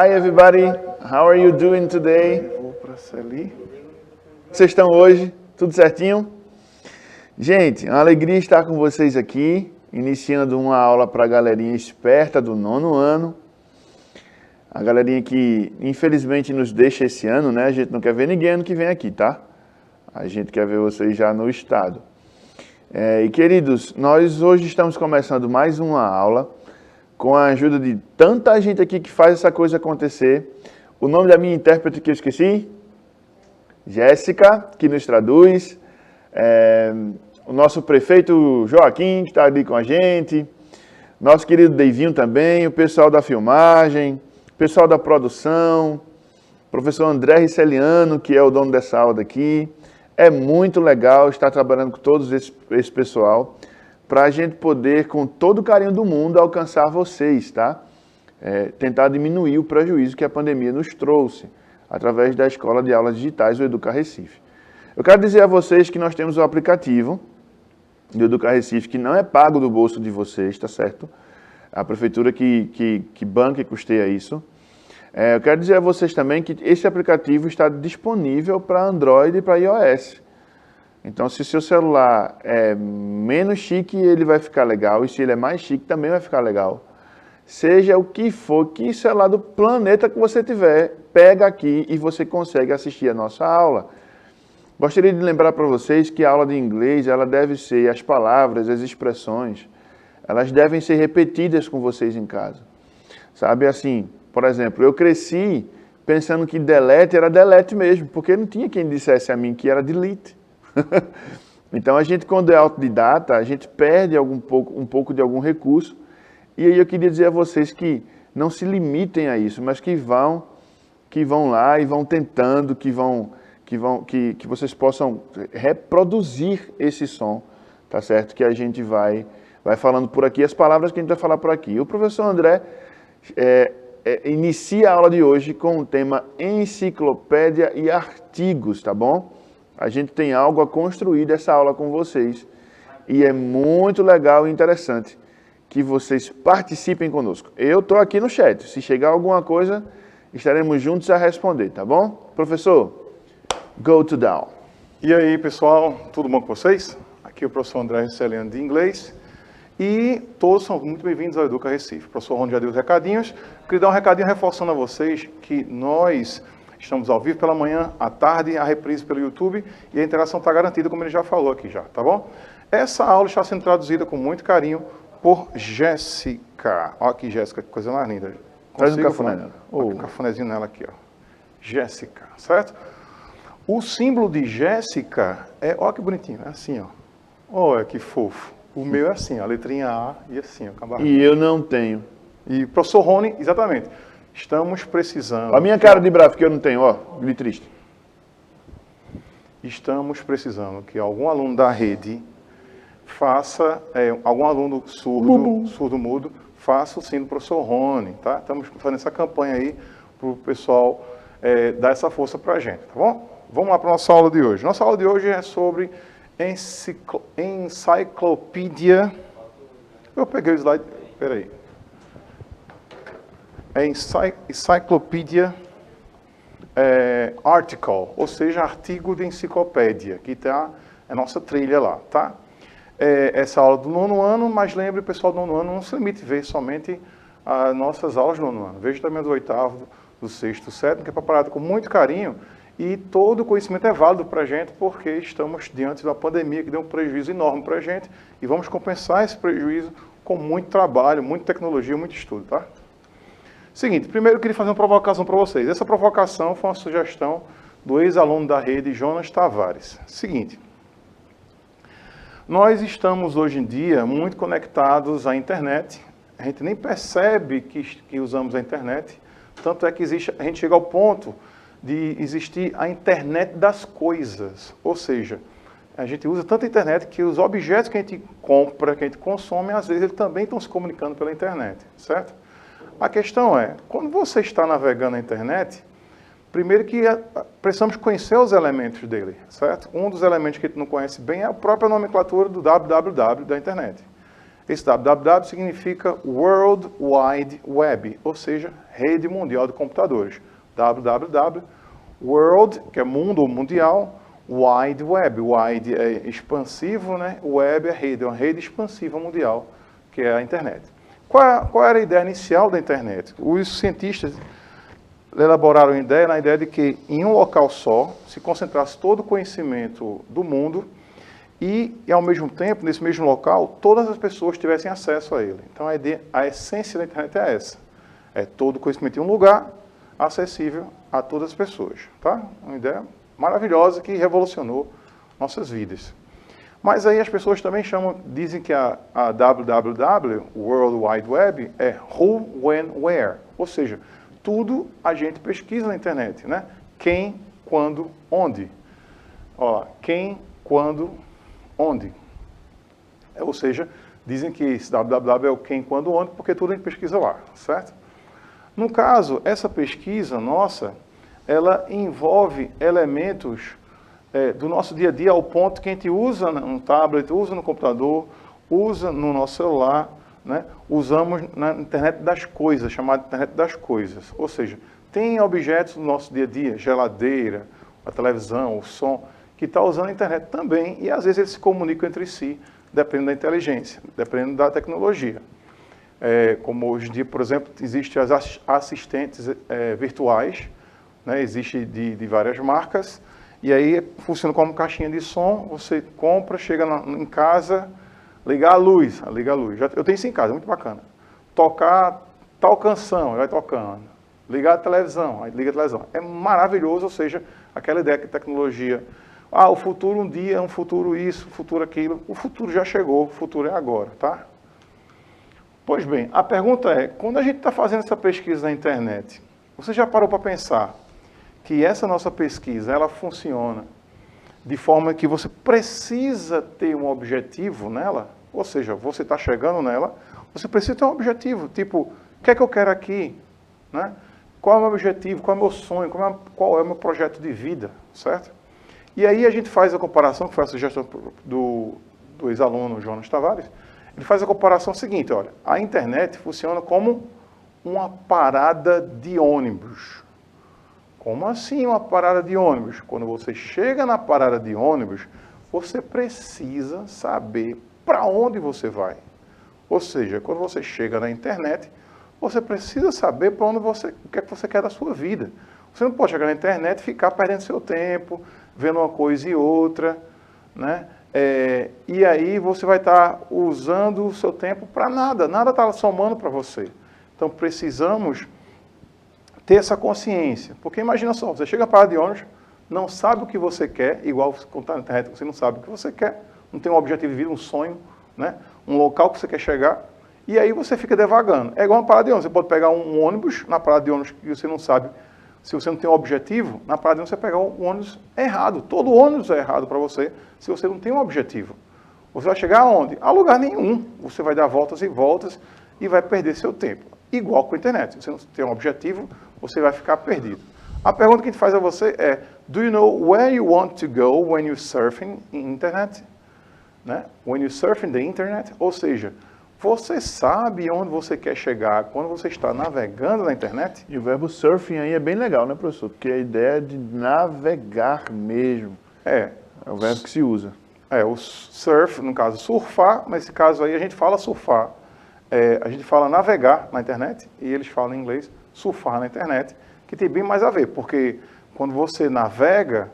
Hi everybody, how are you doing today? Vou para ali. Vocês estão hoje? Tudo certinho? Gente, é uma alegria estar com vocês aqui, iniciando uma aula para a galerinha esperta do 9º ano. A galerinha que infelizmente nos deixa esse ano, né? A gente não quer ver ninguém ano que vem aqui, tá? A gente quer ver vocês já no estado. E queridos, nós hoje estamos começando mais uma aula com a ajuda de tanta gente aqui que faz essa coisa acontecer. O nome da minha intérprete que eu esqueci? Jéssica, que nos traduz. O nosso prefeito Joaquim, que está ali com a gente. Nosso querido Deivinho também, o pessoal da filmagem, o pessoal da produção, o professor André Riceliano, que é o dono dessa aula daqui. É muito legal estar trabalhando com todos esse pessoal para a gente poder, com todo o carinho do mundo, alcançar vocês, tá? Tentar diminuir o prejuízo que a pandemia nos trouxe através da Escola de Aulas Digitais, o Educa Recife. Eu quero dizer a vocês que nós temos o aplicativo do Educa Recife, que não é pago do bolso de vocês, tá certo? A prefeitura que banca e custeia isso. Eu quero dizer a vocês também que esse aplicativo está disponível para Android e para iOS. Então, se seu celular é menos chique, ele vai ficar legal. E se ele é mais chique, também vai ficar legal. Seja o que for, que celular do planeta que você tiver, pega aqui e você consegue assistir a nossa aula. Gostaria de lembrar para vocês que a aula de inglês, ela deve ser, as palavras, as expressões, elas devem ser repetidas com vocês em casa. Sabe, assim, por exemplo, eu cresci pensando que delete era delete mesmo, porque não tinha quem dissesse a mim que era delete. Então, a gente, quando é autodidata, a gente perde um pouco de algum recurso. E aí eu queria dizer a vocês que não se limitem a isso, mas que vão lá e vão tentando, que vocês possam reproduzir esse som, tá certo? Que a gente vai falando por aqui, as palavras que a gente vai falar por aqui. O professor André inicia a aula de hoje com o tema enciclopédia e artigos, tá bom? A gente tem algo a construir dessa aula com vocês e é muito legal e interessante que vocês participem conosco. Eu estou aqui no chat, se chegar alguma coisa, estaremos juntos a responder, tá bom? Professor, go to down. E aí, pessoal, tudo bom com vocês? Aqui é o professor André Riceliano de inglês. E todos são muito bem-vindos ao Educa Recife. O professor Rony já deu os recadinhos. Queria dar um recadinho reforçando a vocês que nós estamos ao vivo pela manhã, à tarde, a reprise pelo YouTube e a interação está garantida, como ele já falou aqui já, tá bom? Essa aula está sendo traduzida com muito carinho por Jéssica. Olha aqui, Jéssica, que coisa mais linda. Traz um cafuné nela. Um cafunézinho nela aqui, ó. Jéssica, certo? O símbolo de Jéssica olha que bonitinho, é assim, ó. Olha que fofo. O meu é assim, ó, a letrinha A e assim, ó. Cabarra. E eu não tenho. E professor Rony, exatamente. Estamos precisando... A minha cara de bravo que eu não tenho, ó, de triste. Estamos precisando que algum aluno da rede faça, algum aluno surdo-mudo, faça o sino do professor Rony, tá? Estamos fazendo essa campanha aí para o pessoal dar essa força para a gente, tá bom? Vamos lá para a nossa aula de hoje. Nossa aula de hoje é sobre enciclopédia. Eu peguei o slide, peraí. Encyclopedia article, ou seja, artigo de enciclopédia, que está a nossa trilha lá, tá? Essa aula do 9º ano, mas lembre, pessoal, do 9º ano não se limite a ver somente as nossas aulas do 9º ano. Veja também do 8º, do 6º, do 7º, que é preparado com muito carinho e todo o conhecimento é válido para a gente porque estamos diante de uma pandemia que deu um prejuízo enorme para a gente e vamos compensar esse prejuízo com muito trabalho, muita tecnologia, muito estudo, tá? Seguinte, primeiro eu queria fazer uma provocação para vocês. Essa provocação foi uma sugestão do ex-aluno da rede, Jonas Tavares. Seguinte, nós estamos hoje em dia muito conectados à internet, a gente nem percebe que usamos a internet, tanto é que a gente chega ao ponto de existir a internet das coisas, ou seja, a gente usa tanta internet que os objetos que a gente compra, que a gente consome, às vezes eles também estão se comunicando pela internet, certo? A questão é, quando você está navegando na internet, primeiro que precisamos conhecer os elementos dele, certo? Um dos elementos que a gente não conhece bem é a própria nomenclatura do www da internet. Esse www significa World Wide Web, ou seja, rede mundial de computadores. www, world, que é mundo ou mundial, wide web. Wide é expansivo, né? Web é rede, é uma rede expansiva mundial, que é a internet. Qual era a ideia inicial da internet? Os cientistas elaboraram a ideia na ideia de que em um local só se concentrasse todo o conhecimento do mundo e ao mesmo tempo, nesse mesmo local, todas as pessoas tivessem acesso a ele. Então a essência da internet é essa. É todo o conhecimento em um lugar, acessível a todas as pessoas. Tá? Uma ideia maravilhosa que revolucionou nossas vidas. Mas aí as pessoas também dizem que a WWW, World Wide Web, é who, when, where. Ou seja, tudo a gente pesquisa na internet, né? Quem, quando, onde. Ó, quem, quando, onde. Ou seja, dizem que esse www é o quem, quando, onde, porque tudo a gente pesquisa lá, certo? No caso, essa pesquisa nossa, ela envolve elementos do nosso dia a dia ao ponto que a gente usa no tablet, usa no computador, usa no nosso celular, né? Usamos na internet das coisas, chamada internet das coisas. Ou seja, tem objetos no nosso dia a dia, geladeira, a televisão, o som, que está usando a internet também, e às vezes eles se comunicam entre si, dependendo da inteligência, dependendo da tecnologia. Como hoje em dia, por exemplo, existem as assistentes virtuais, né? Existe de várias marcas, e aí funciona como caixinha de som, você compra, chega em casa, ligar a luz. Eu tenho isso em casa, é muito bacana. Tocar tal canção, vai tocando. Ligar a televisão, aí liga a televisão. É maravilhoso, ou seja, aquela ideia que tecnologia... o futuro um dia é um futuro isso, futuro aquilo. O futuro já chegou, o futuro é agora, tá? Pois bem, a pergunta é, quando a gente está fazendo essa pesquisa na internet, você já parou para pensar que essa nossa pesquisa, ela funciona de forma que você precisa ter um objetivo nela? Ou seja, você está chegando nela, você precisa ter um objetivo, tipo, o que é que eu quero aqui? Né? Qual é o meu objetivo? Qual é o meu sonho? Qual é o meu projeto de vida? Certo? E aí a gente faz a comparação, que foi a sugestão do ex-aluno Jonas Tavares, ele faz a comparação seguinte, olha, a internet funciona como uma parada de ônibus. Como assim uma parada de ônibus? Quando você chega na parada de ônibus, você precisa saber para onde você vai. Ou seja, quando você chega na internet, você precisa saber para onde o que é que você quer da sua vida. Você não pode chegar na internet e ficar perdendo seu tempo, vendo uma coisa e outra, né? E aí você vai estar usando o seu tempo para nada, nada está somando para você. Então precisamos ter essa consciência, porque imagina só, você chega para a parada de ônibus, não sabe o que você quer, igual quando está na internet, você não sabe o que você quer, não tem um objetivo de vida, um sonho, né? Um local que você quer chegar, e aí você fica devagando. É igual uma parada de ônibus, você pode pegar um ônibus, na parada de ônibus que você não sabe, se você não tem um objetivo, na parada de ônibus você pegar um ônibus errado, todo ônibus é errado para você, se você não tem um objetivo. Você vai chegar aonde? A lugar nenhum, você vai dar voltas e voltas e vai perder seu tempo. Igual com a internet, se você não tem um objetivo, você vai ficar perdido. A pergunta que a gente faz a você é, do you know where you want to go when you're surfing in internet? Né? When you're surfing the internet? Ou seja, você sabe onde você quer chegar quando você está navegando na internet? E o verbo surfing aí é bem legal, né, professor? Porque a ideia é de navegar mesmo. É o verbo que se usa. O surf, no caso, surfar, nesse caso aí a gente fala surfar. A gente fala navegar na internet, e eles falam em inglês surfar na internet, que tem bem mais a ver, porque quando você navega,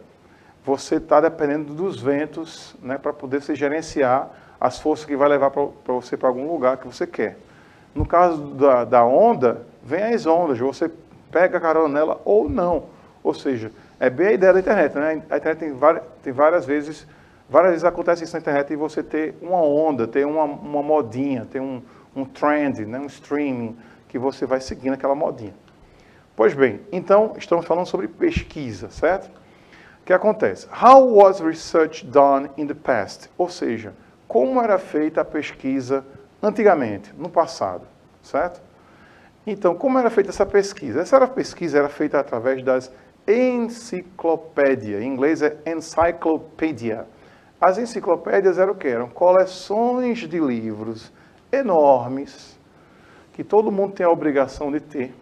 você está dependendo dos ventos, né, para poder se gerenciar as forças que vai levar para você para algum lugar que você quer. No caso da onda, vem as ondas, você pega a carona nela ou não. Ou seja, é bem a ideia da internet, né? A internet tem várias vezes acontece isso na internet e você ter uma onda, ter uma modinha, ter um trend, né, um streaming, que você vai seguindo aquela modinha. Pois bem, então estamos falando sobre pesquisa, certo? O que acontece? How was research done in the past? Ou seja, como era feita a pesquisa antigamente, no passado, certo? Então, como era feita essa pesquisa? Essa pesquisa era feita através das enciclopédias. Em inglês é encyclopedia. As enciclopédias eram o quê? Eram coleções de livros enormes, que todo mundo tem a obrigação de ter.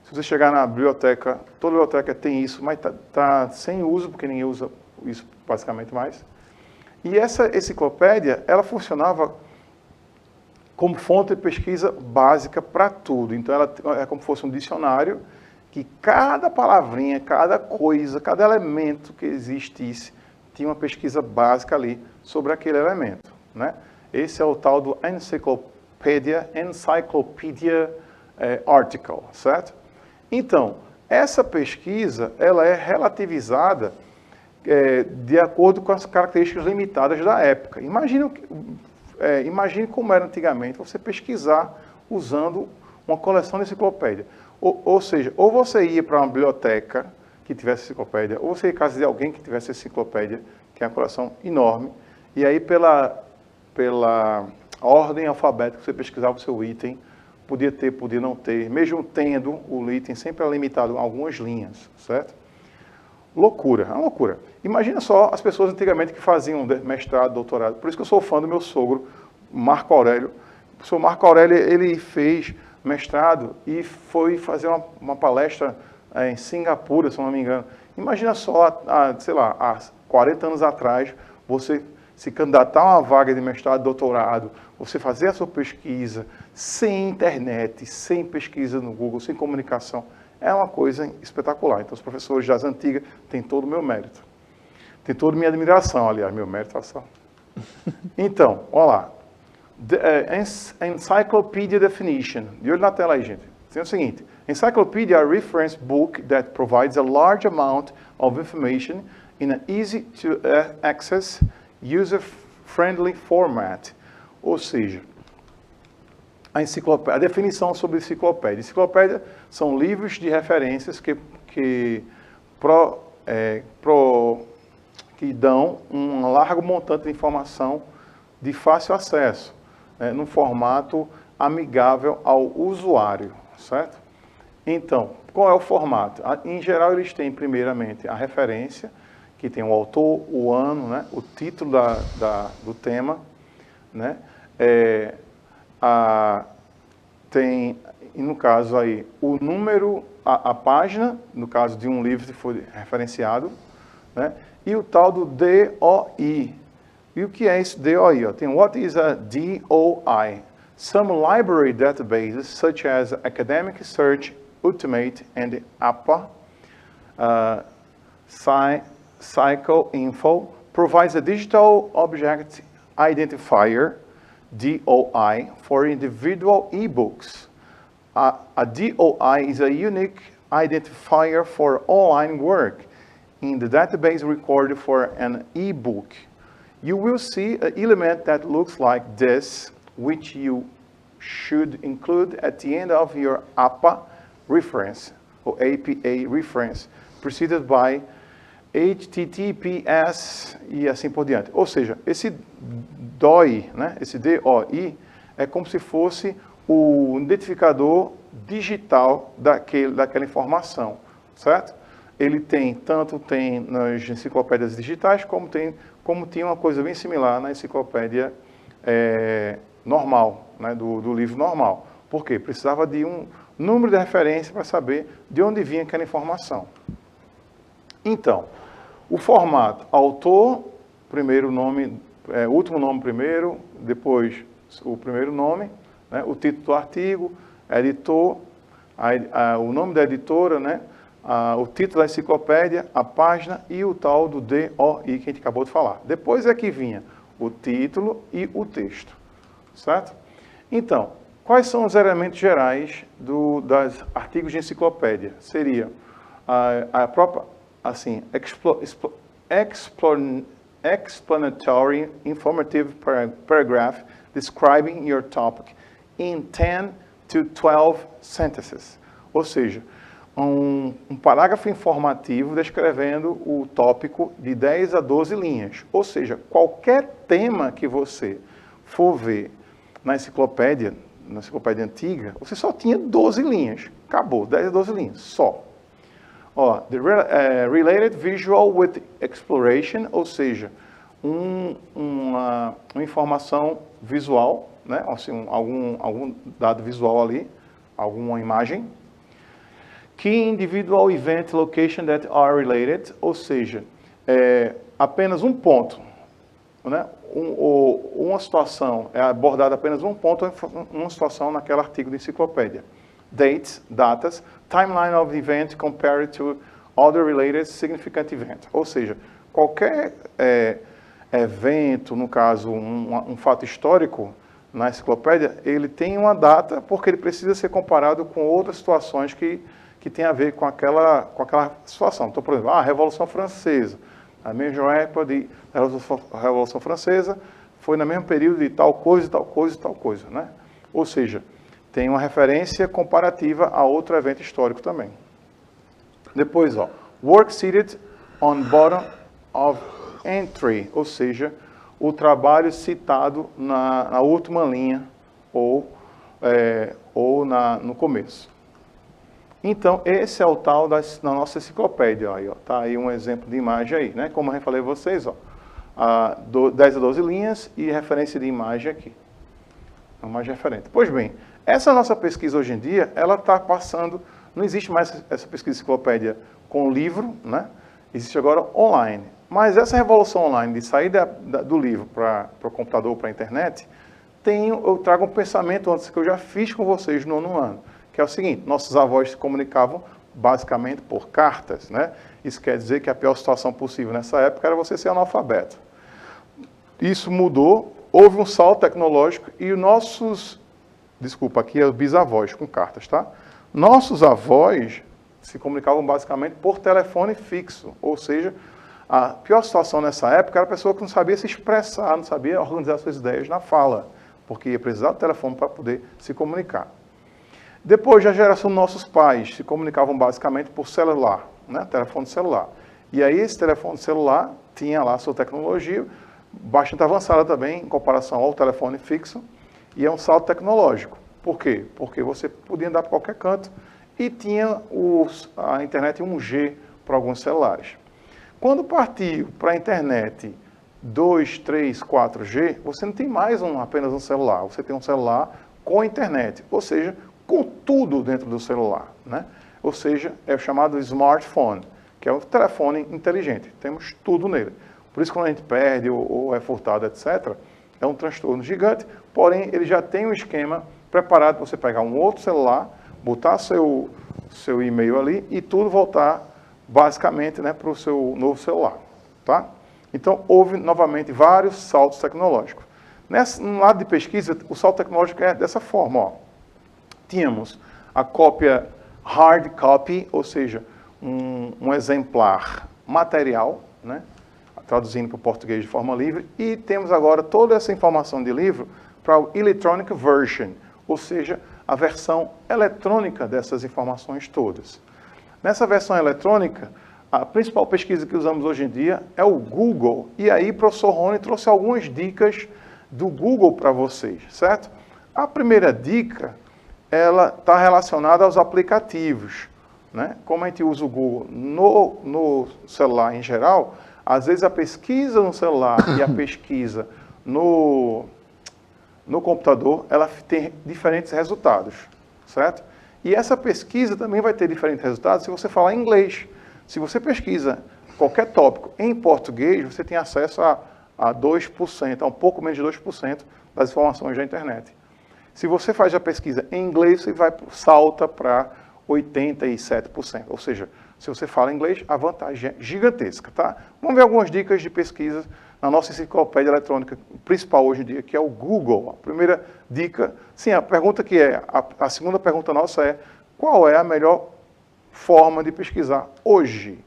Se você chegar na biblioteca, toda biblioteca tem isso, mas tá sem uso, porque ninguém usa isso basicamente mais. E essa enciclopédia, ela funcionava como fonte de pesquisa básica para tudo. Então, ela é como se fosse um dicionário, que cada palavrinha, cada coisa, cada elemento que existisse, tinha uma pesquisa básica ali sobre aquele elemento, né? Esse é o tal do Encyclopedia Article, certo? Então, essa pesquisa, ela é relativizada de acordo com as características limitadas da época. Imagine como era antigamente você pesquisar usando uma coleção de enciclopédia. Ou seja, ou você ia para uma biblioteca que tivesse enciclopédia, ou você ia em casa de alguém que tivesse enciclopédia, que é uma coleção enorme, e aí pela ordem alfabética você pesquisava o seu item, podia ter, podia não ter, mesmo tendo o item sempre é limitado a algumas linhas, certo? Loucura, é uma loucura. Imagina só as pessoas antigamente que faziam mestrado, doutorado. Por isso que eu sou fã do meu sogro, Marco Aurélio. O professor Marco Aurélio, ele fez mestrado e foi fazer uma palestra em Singapura, se não me engano. Imagina só, sei lá, há 40 anos atrás, você se candidatar a uma vaga de mestrado, doutorado, você fazer a sua pesquisa sem internet, sem pesquisa no Google, sem comunicação. É uma coisa espetacular. Então, os professores das antigas têm todo o meu mérito. Tem toda a minha admiração, aliás, meu mérito é só. Então, olha lá. Encyclopedia definition. De olho na tela aí, gente. Tem o seguinte. Encyclopedia is a reference book that provides a large amount of information in an easy-to-access, user-friendly format. Ou seja, a definição sobre enciclopédia. Enciclopédia são livros de referências que dão um largo montante de informação de fácil acesso, né, num formato amigável ao usuário, certo? Então, qual é o formato? Em geral, eles têm, primeiramente, a referência, que tem o autor, o ano, né, o título do tema, né, tem, no caso aí, o número, a página, no caso de um livro que foi referenciado, né, e o tal do DOI. E o que é esse DOI? Tem what is a DOI? Some library databases, such as Academic Search, Ultimate, and APA, PsychoInfo, provides a Digital Object Identifier, DOI, for individual ebooks. A DOI is a unique identifier for online work in the database recorded for an ebook. You will see an element that looks like this, which you should include at the end of your APA reference, or APA reference, preceded by HTTPS e assim por diante. Ou seja, esse DOI, né, esse DOI, é como se fosse o identificador digital daquela informação, certo? Ele tem nas enciclopédias digitais, como tinha uma coisa bem similar na enciclopédia normal, né, do livro normal. Por quê? Precisava de um número de referência para saber de onde vinha aquela informação. Então, o formato, autor, primeiro nome, último nome primeiro, depois o primeiro nome, né, o título do artigo, editor, o nome da editora, né, o título da enciclopédia, a página e o tal do DOI que a gente acabou de falar. Depois é que vinha o título e o texto, certo? Então, quais são os elementos gerais dos artigos de enciclopédia? Seria a própria, assim, explanatory informative paragraph describing your topic in 10 to 12 sentences. Ou seja, um parágrafo informativo descrevendo o tópico de 10 a 12 linhas. Ou seja, qualquer tema que você for ver na enciclopédia antiga, você só tinha 12 linhas. Acabou, 10 a 12 linhas, só. Related visual with exploration, ou seja, uma informação visual, né? Assim, algum dado visual ali, alguma imagem. Key individual event location that are related, ou seja, apenas um ponto, né? Uma situação é abordada apenas um ponto, uma situação naquele artigo de enciclopédia. Dates, datas, timeline of the event compared to other related significant event. Ou seja, qualquer evento, no caso, um fato histórico na enciclopédia, ele tem uma data porque ele precisa ser comparado com outras situações que tem a ver com aquela situação. Então, por exemplo, a Revolução Francesa, a mesma época da Revolução Francesa, foi no mesmo período de tal coisa, tal coisa, tal coisa, né? Ou seja, tem uma referência comparativa a outro evento histórico também. Depois, work cited on bottom of entry, ou seja, o trabalho citado na última linha ou no começo. Então, esse é o tal da nossa enciclopédia. Aí, tá aí um exemplo de imagem aí, né? Como eu falei a vocês, 10 a 12 linhas e referência de imagem aqui. Uma imagem referente. Pois bem, essa nossa pesquisa hoje em dia, ela está passando, não existe mais essa pesquisa enciclopédia com livro, né? Existe agora online. Mas essa revolução online de sair do livro para o computador, para a internet, eu trago um pensamento antes que eu já fiz com vocês no nono ano, que é o seguinte: nossos avós se comunicavam basicamente por cartas, né? Isso quer dizer que a pior situação possível nessa época era você ser analfabeto. Isso mudou, houve um salto tecnológico e aqui é os bisavós com cartas, tá? Nossos avós se comunicavam basicamente por telefone fixo, ou seja, a pior situação nessa época era a pessoa que não sabia se expressar, não sabia organizar suas ideias na fala, porque ia precisar do telefone para poder se comunicar. Depois, da geração dos nossos pais, se comunicavam basicamente por celular, né? Telefone celular. E aí, esse telefone celular tinha lá a sua tecnologia, bastante avançada também, em comparação ao telefone fixo, e é um salto tecnológico. Por quê? Porque você podia andar para qualquer canto e tinha a internet 1G para alguns celulares. Quando partiu para a internet 2, 3, 4G, você não tem mais apenas um celular, você tem um celular com internet, ou seja, com tudo dentro do celular, né? Ou seja, é o chamado smartphone, que é um telefone inteligente, temos tudo nele. Por isso, quando a gente perde ou é furtado, etc., é um transtorno gigante, porém, ele já tem um esquema preparado para você pegar um outro celular, botar seu e-mail ali e tudo voltar basicamente, né, para o seu novo celular, tá? Então, houve novamente vários saltos tecnológicos. No lado de pesquisa, o salto tecnológico é dessa forma, Tínhamos a cópia hard copy, ou seja, um exemplar material, né, traduzindo para o português de forma livre, e temos agora toda essa informação de livro para o electronic version, ou seja, a versão eletrônica dessas informações todas. Nessa versão eletrônica, a principal pesquisa que usamos hoje em dia é o Google. E aí, o professor Rony trouxe algumas dicas do Google para vocês, certo? A primeira dica, ela está relacionada aos aplicativos, né? Como a gente usa o Google no celular em geral, às vezes a pesquisa no celular e a pesquisa no computador, ela tem diferentes resultados, certo? E essa pesquisa também vai ter diferentes resultados se você falar inglês. Se você pesquisa qualquer tópico em português, você tem acesso a 2%, a um pouco menos de 2% das informações da internet. Se você faz a pesquisa em inglês, você salta para 87%. Ou seja, se você fala inglês, a vantagem é gigantesca, tá? Vamos ver algumas dicas de pesquisa na nossa enciclopédia eletrônica principal hoje em dia, que é o Google. A primeira dica, sim, a pergunta a segunda pergunta nossa é: qual é a melhor forma de pesquisar hoje?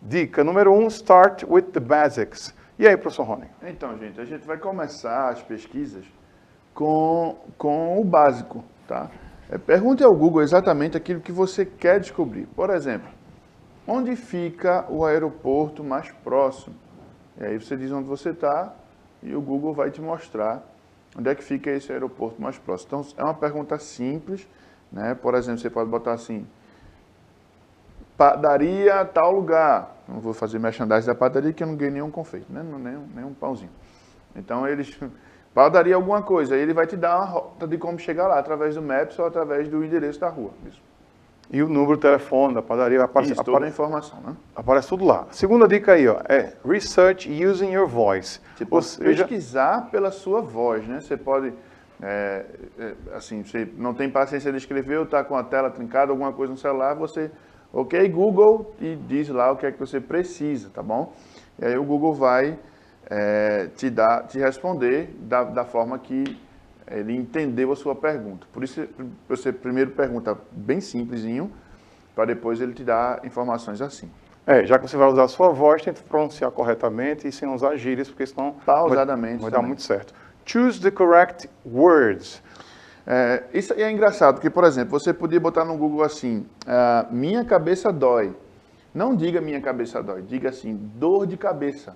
Dica número 1, start with the basics. E aí, professor Rony? Então, gente, a gente vai começar as pesquisas com o básico, tá? Pergunte ao Google exatamente aquilo que você quer descobrir. Por exemplo, onde fica o aeroporto mais próximo? E aí você diz onde você está e o Google vai te mostrar onde é que fica esse aeroporto mais próximo. Então, é uma pergunta simples, né? Por exemplo, você pode botar assim: padaria tal lugar. Não vou fazer merchandising da padaria que eu não ganhei nenhum confeito, né? Nenhum pãozinho. Então, Padaria alguma coisa, aí ele vai te dar uma rota de como chegar lá, através do Maps ou através do endereço da rua. Isso. E o número de telefone da padaria aparece, Isso, toda a informação, né? aparece tudo lá. Segunda dica aí, ó, é Research Using Your Voice. Você pode pesquisar pela sua voz, né? Você pode, assim, você não tem paciência de escrever ou está com a tela trincada, alguma coisa no celular, você, ok, Google, e diz lá o que é que você precisa, tá bom? E aí o Google vai te responder da forma que ele entendeu a sua pergunta. Por isso, você primeiro pergunta bem simplesinho, para depois ele te dar informações assim. Já que você vai usar a sua voz, tenta pronunciar corretamente e sem usar gírias, porque senão pausadamente vai dar muito certo. Choose the correct words. Isso aí é engraçado, porque, por exemplo, você podia botar no Google assim, minha cabeça dói. Não diga minha cabeça dói, diga assim, dor de cabeça.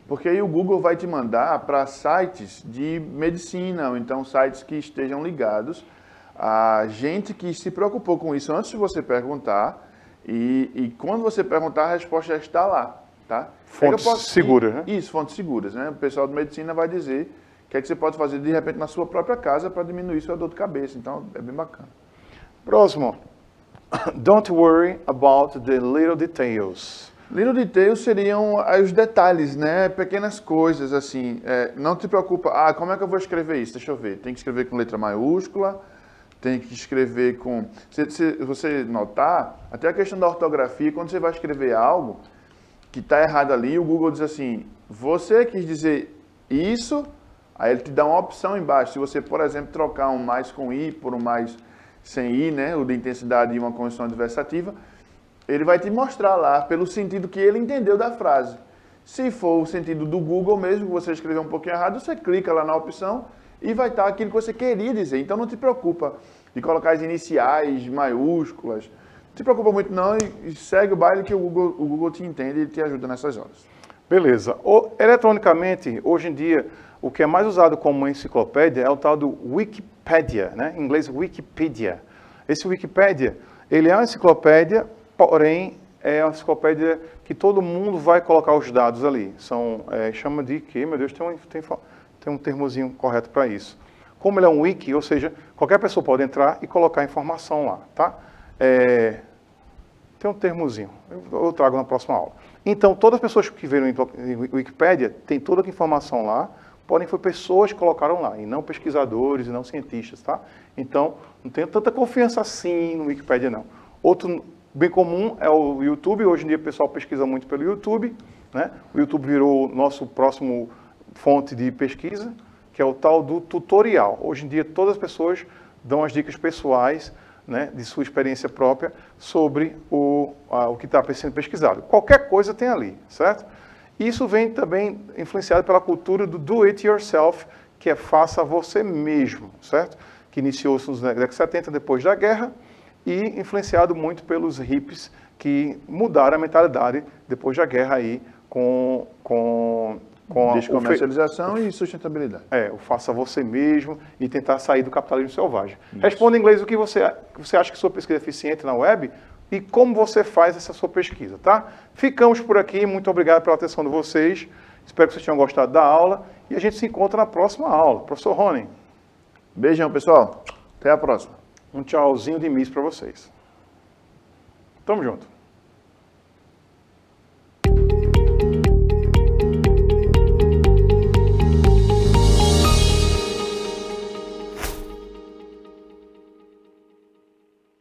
Porque aí o Google vai te mandar para sites de medicina, ou então sites que estejam ligados a gente que se preocupou com isso antes de você perguntar, e quando você perguntar, a resposta já está lá, tá? Fontes seguras, né? Isso, fontes seguras, né? O pessoal de medicina vai dizer o que é que você pode fazer, de repente, na sua própria casa para diminuir sua dor de cabeça. Então, é bem bacana. Próximo. Don't worry about the little details. Little details seriam os detalhes, né? Pequenas coisas, assim. Não te preocupa, como é que eu vou escrever isso? Deixa eu ver. Tem que escrever com letra maiúscula, tem que escrever com... Se você notar, até a questão da ortografia, quando você vai escrever algo que está errado ali, o Google diz assim, você quis dizer isso, aí ele te dá uma opção embaixo. Se você, por exemplo, trocar um mais com i por um mais sem i, né? O de intensidade e uma conjunção adversativa, ele vai te mostrar lá pelo sentido que ele entendeu da frase. Se for o sentido do Google mesmo, que você escreveu um pouquinho errado, você clica lá na opção e vai estar aquilo que você queria dizer. Então não te preocupa de colocar as iniciais, maiúsculas. Não te preocupa muito não e segue o baile que o Google te entende e te ajuda nessas horas. Beleza. Eletronicamente, hoje em dia, o que é mais usado como enciclopédia é o tal do Wikipedia, né? Em inglês, Wikipedia. Esse Wikipedia, ele é uma enciclopédia, porém, é uma enciclopédia que todo mundo vai colocar os dados ali. Chama de quê? Meu Deus, tem um termozinho correto para isso. Como ele é um wiki, ou seja, qualquer pessoa pode entrar e colocar informação lá, tá? Tem um termozinho, eu trago na próxima aula. Então, todas as pessoas que viram em Wikipedia, tem toda a informação lá, porém foi pessoas que colocaram lá, e não pesquisadores, e não cientistas, tá? Então, não tenho tanta confiança assim no Wikipedia, não. Outro bem comum é o YouTube. Hoje em dia o pessoal pesquisa muito pelo YouTube, né? O YouTube virou o nosso próximo fonte de pesquisa, que é o tal do tutorial. Hoje em dia todas as pessoas dão as dicas pessoais, né, de sua experiência própria sobre o que está sendo pesquisado. Qualquer coisa tem ali, certo? Isso vem também influenciado pela cultura do do it yourself, que é faça você mesmo, certo? Que iniciou-se nos décadas 70 depois da guerra, e influenciado muito pelos hippies que mudaram a mentalidade depois da guerra aí com descomercialização e sustentabilidade. O faça você mesmo e tentar sair do capitalismo selvagem. Isso. Responda em inglês o que você acha que sua pesquisa é eficiente na web e como você faz essa sua pesquisa, tá? Ficamos por aqui, muito obrigado pela atenção de vocês, espero que vocês tenham gostado da aula e a gente se encontra na próxima aula. Professor Rony. Beijão, pessoal. Até a próxima. Um tchauzinho de miss para vocês. Tamo junto.